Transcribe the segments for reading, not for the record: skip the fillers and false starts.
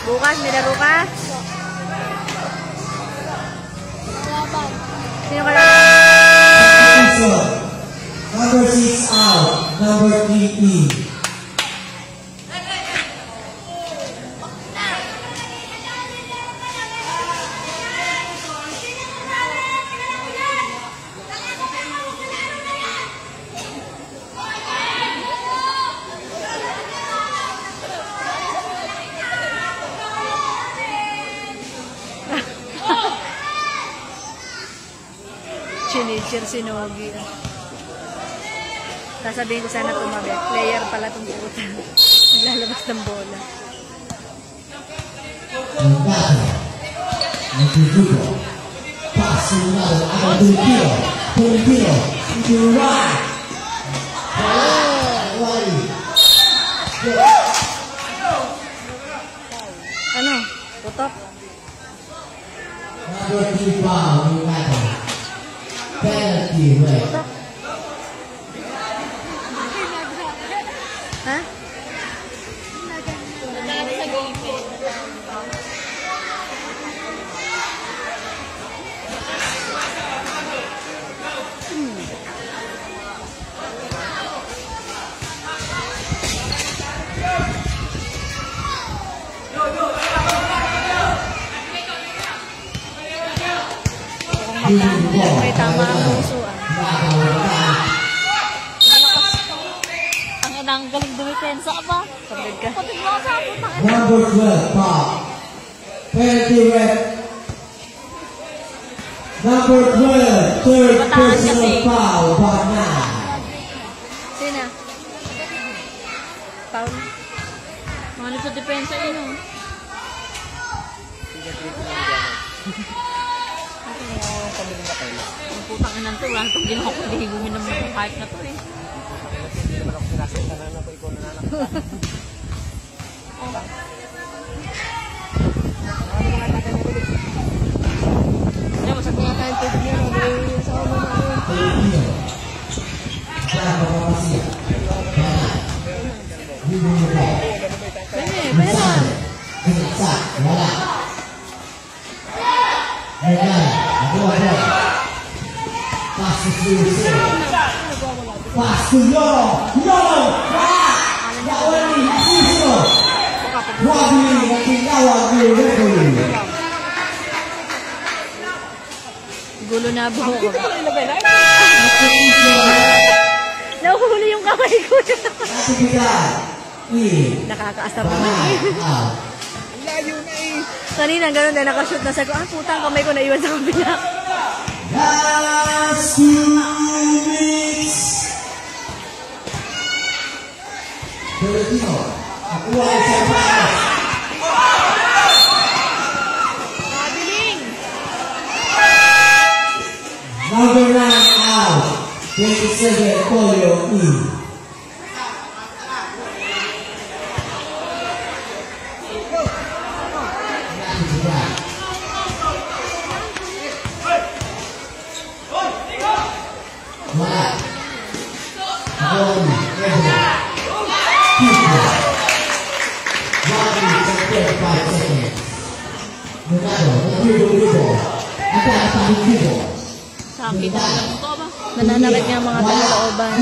Bukas, may laro ka? Sino ka lang? Number 6 out. Number 3 in. Chinichir si Nogi. Sasabihin ko sana tumabi. Player pala itong puta. Naglalabas ng bola. Ano? Putok? Number 3 foul. Penalty, right? Ha? May tama ang puso Ang inang galing dumipensa ka ba? Pagod ka. Kapit mo sa putang ina. Number 12 foul. Penalty, right? Number 12, third personal foul. Bana. Sino? Paul? Mga sa depensa yun oh. Ang putang ina to, wala itong ginawa ko. Hindi gumin naman yung kahit na to eh. Hindi naman ako sinasita na po ikaw na nanak. Kaya masag mga tayo ito niya. Sa ulo na yun. Pwede na. Pass to Yolo! Yolo! Naoli! Sisino! Wabili! Natinawag yung referee! Gulo na buho ko. Nahuhuli yung kamay ko. Nakakaasar naman. Layo na eh. Kanina gano'n na nakashoot na sa ko. Putang kamay ko naiwan sa kabila. Last 2 minutes! Filipino, nakuha sa pass. Mabiling! Number 9 out. 27, Polio in. Sakit na lang ito ba? Nananakit nga mga taga-looban.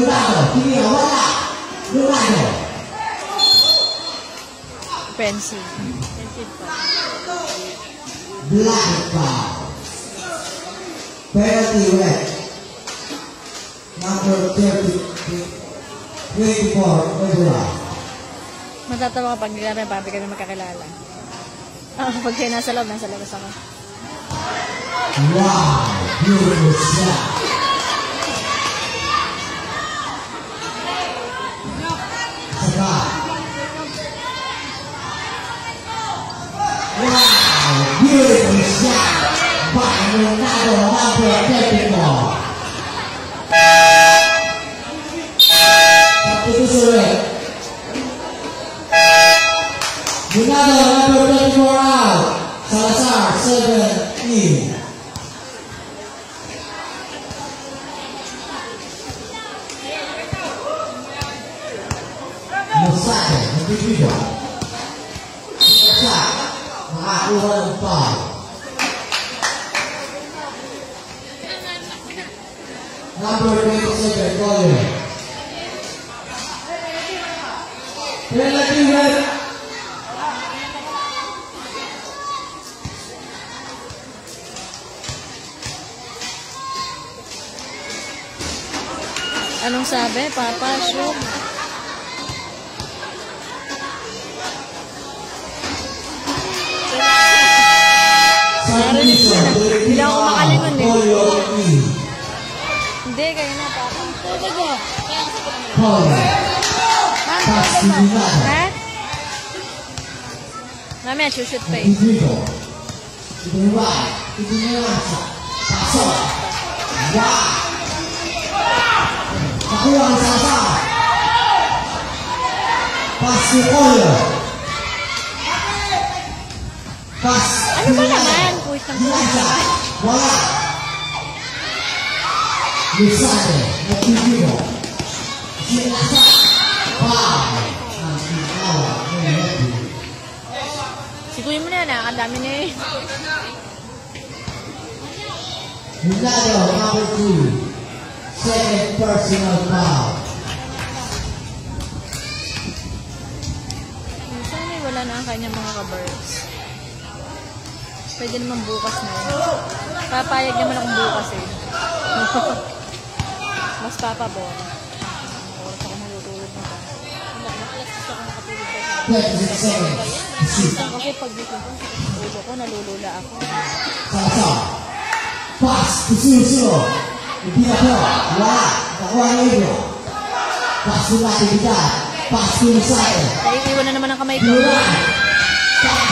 Offensive. Sensitive pa. Black foul. Penalty red. Number 24, Ebra. Matatawa kapag hindi namin papi kami magkakilala. Pag siya nasa labas ako. Wow, beautiful shot. Saka. Wow, beautiful shot by Ronaldo number 34. Itu sulit. Ronaldo number 34 out. Salazar 7 in. Mossato, individual. Shot. Kuha ng foul. Number 27, Collier. Penalty red. Anong sabi? Papa, shoot. Submission. Hindi ako makalingon eh. Collier. Hindi, kayo na, Papa. Collier. Pass to Dinata. Ha? Mamaya, shoot pa eh. Rodrigo. To the right. To Dinata. Pasok. Wow. Nakuha ang sasa. Pass to Collier. Pass. Ano ba naman? Puwitang Dinata. Wala. Lusade. Rodrigo. Dinata. Wow. Ang pinawa ng Rodrigo. Siguin mo na yan, ang dami na eh. Ronaldo, number 2. Second personal foul. Sana wala na ang kanyang mga kabars. Pwede naman bukas na yun. Papayag naman akong bukas eh. Mas papabor. Oras ako matutulog na ba? Naklas ako nakatulog pa. 26 seconds. Kasi pag dito ko, ulo ko, nalulula ako. Sasa. Pass to Suso. Hindi na po. Wala. Nakuha ng Ibro. Pass to Natividad. Pass to Lusade. Kaya iwan na naman ang kamay ko. Duran. Pass